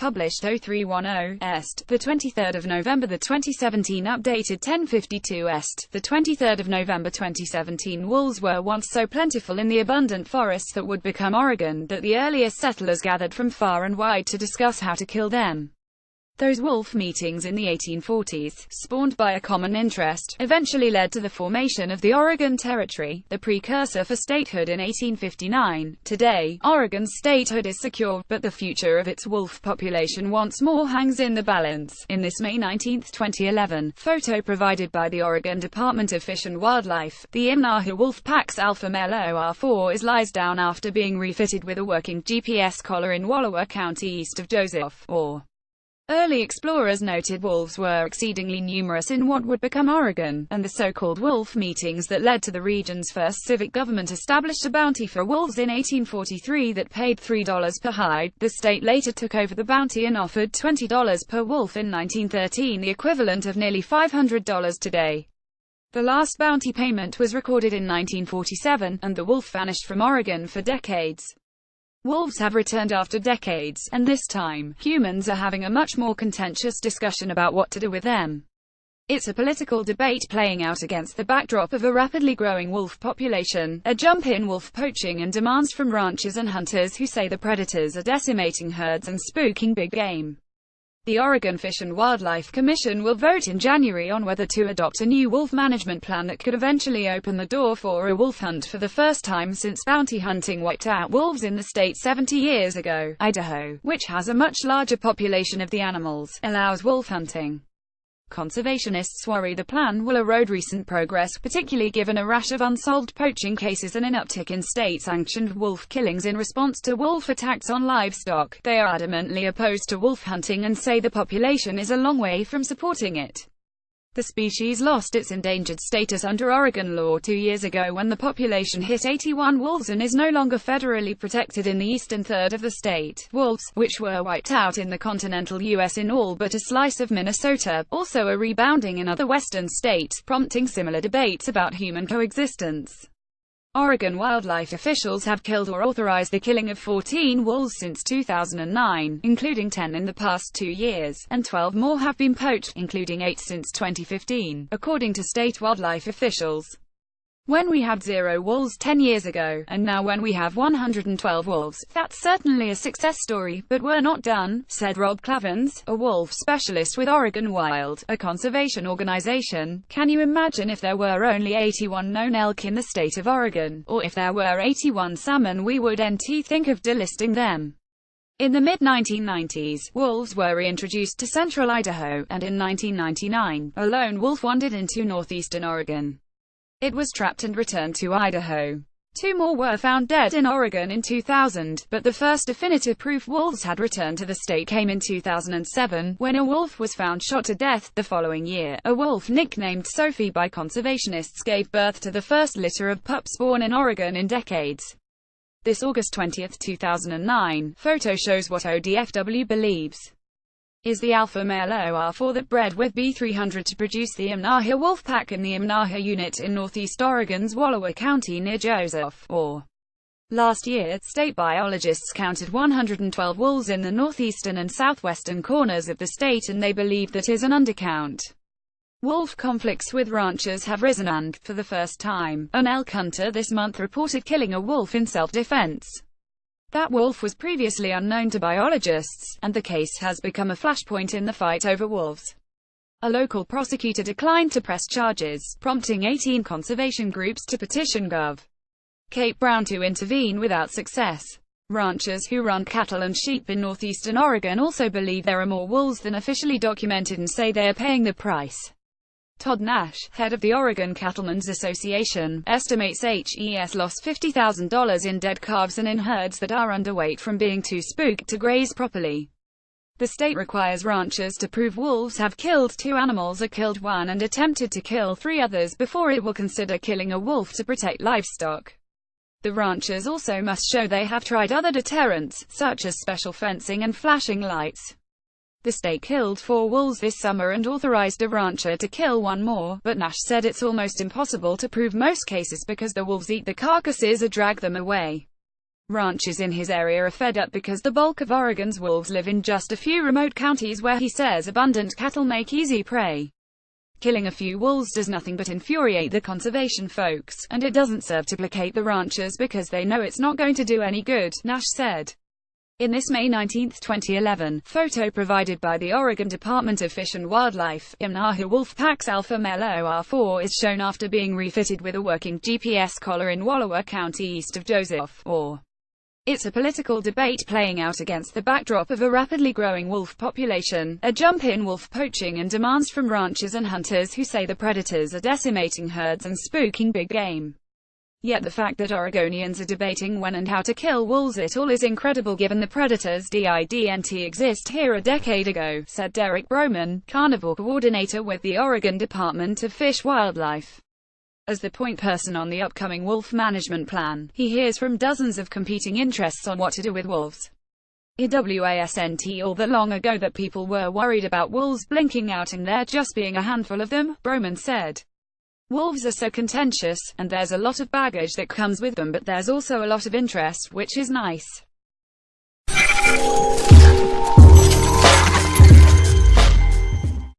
published 0310 Est, the 23rd of November. The 2017 updated 1052 Est, the 23rd of November 2017. Wolves were once so plentiful in the abundant forests that would become Oregon that the earliest settlers gathered from far and wide to discuss how to kill them. Those wolf meetings in the 1840s, spawned by a common interest, eventually led to the formation of the Oregon Territory, the precursor for statehood in 1859. Today, Oregon's statehood is secure, but the future of its wolf population once more hangs in the balance. In this May 19, 2011, photo provided by the Oregon Department of Fish and Wildlife, the Imnaha wolf pack's alpha male OR4 lies down after being refitted with a working GPS collar in Wallowa County east of Joseph, or early explorers noted wolves were exceedingly numerous in what would become Oregon, and the so-called wolf meetings that led to the region's first civic government established a bounty for wolves in 1843 that paid $3 per hide. The state later took over the bounty and offered $20 per wolf in 1913, the equivalent of nearly $500 today. The last bounty payment was recorded in 1947, and the wolf vanished from Oregon for decades. Wolves have returned after decades, and this time, humans are having a much more contentious discussion about what to do with them. It's a political debate playing out against the backdrop of a rapidly growing wolf population, a jump in wolf poaching, and demands from ranchers and hunters who say the predators are decimating herds and spooking big game. The Oregon Fish and Wildlife Commission will vote in January on whether to adopt a new wolf management plan that could eventually open the door for a wolf hunt for the first time since bounty hunting wiped out wolves in the state 70 years ago. Idaho, which has a much larger population of the animals, allows wolf hunting. Conservationists worry the plan will erode recent progress, particularly given a rash of unsolved poaching cases and an uptick in state-sanctioned wolf killings in response to wolf attacks on livestock. They are adamantly opposed to wolf hunting and say the population is a long way from supporting it. The species lost its endangered status under Oregon law 2 years ago when the population hit 81 wolves and is no longer federally protected in the eastern third of the state. Wolves, which were wiped out in the continental U.S. in all but a slice of Minnesota, also are rebounding in other western states, prompting similar debates about human coexistence. Oregon wildlife officials have killed or authorized the killing of 14 wolves since 2009, including 10 in the past 2 years, and 12 more have been poached, including 8 since 2015, according to state wildlife officials. When we had 0 wolves 10 years ago, and now when we have 112 wolves, that's certainly a success story, but we're not done, said Rob Clavins, a wolf specialist with Oregon Wild, a conservation organization. Can you imagine if there were only 81 known elk in the state of Oregon, or if there were 81 salmon? We would think of delisting them. In the mid-1990s, wolves were reintroduced to central Idaho, and in 1999, a lone wolf wandered into northeastern Oregon. It was trapped and returned to Idaho. 2 more were found dead in Oregon in 2000, but the first definitive proof wolves had returned to the state came in 2007, when a wolf was found shot to death. The following year, a wolf nicknamed Sophie by conservationists gave birth to the first litter of pups born in Oregon in decades. This August 20, 2009, photo shows what ODFW believes is the alpha male OR4 that bred with B300 to produce the Imnaha wolf pack in the Imnaha unit in northeast Oregon's Wallowa County near Joseph, or. Last year, state biologists counted 112 wolves in the northeastern and southwestern corners of the state, and they believe that is an undercount. Wolf conflicts with ranchers have risen and, for the first time, an elk hunter this month reported killing a wolf in self-defense. That wolf was previously unknown to biologists, and the case has become a flashpoint in the fight over wolves. A local prosecutor declined to press charges, prompting 18 conservation groups to petition Gov. Kate Brown to intervene without success. Ranchers who run cattle and sheep in northeastern Oregon also believe there are more wolves than officially documented and say they are paying the price. Todd Nash, head of the Oregon Cattlemen's Association, estimates HES lost $50,000 in dead calves and in herds that are underweight from being too spooked to graze properly. The state requires ranchers to prove wolves have killed 2 animals or killed 1 and attempted to kill 3 others before it will consider killing a wolf to protect livestock. The ranchers also must show they have tried other deterrents, such as special fencing and flashing lights. The state killed 4 wolves this summer and authorized a rancher to kill 1 more, but Nash said it's almost impossible to prove most cases because the wolves eat the carcasses or drag them away. Ranchers in his area are fed up because the bulk of Oregon's wolves live in just a few remote counties where he says abundant cattle make easy prey. Killing a few wolves does nothing but infuriate the conservation folks, and it doesn't serve to placate the ranchers because they know it's not going to do any good, Nash said. In this May 19, 2011, photo provided by the Oregon Department of Fish and Wildlife, Imnaha wolf pack's alpha male OR4 is shown after being refitted with a working GPS collar in Wallowa County east of Joseph, or. It's a political debate playing out against the backdrop of a rapidly growing wolf population, a jump in wolf poaching and demands from ranchers and hunters who say the predators are decimating herds and spooking big game. Yet the fact that Oregonians are debating when and how to kill wolves at all is incredible given the predators didn't exist here a decade ago, said Derek Broman, carnivore coordinator with the Oregon Department of Fish Wildlife. As the point person on the upcoming wolf management plan, he hears from dozens of competing interests on what to do with wolves. It wasn't all that long ago that people were worried about wolves blinking out and there just being a handful of them, Broman said. Wolves are so contentious, and there's a lot of baggage that comes with them, but there's also a lot of interest, which is nice.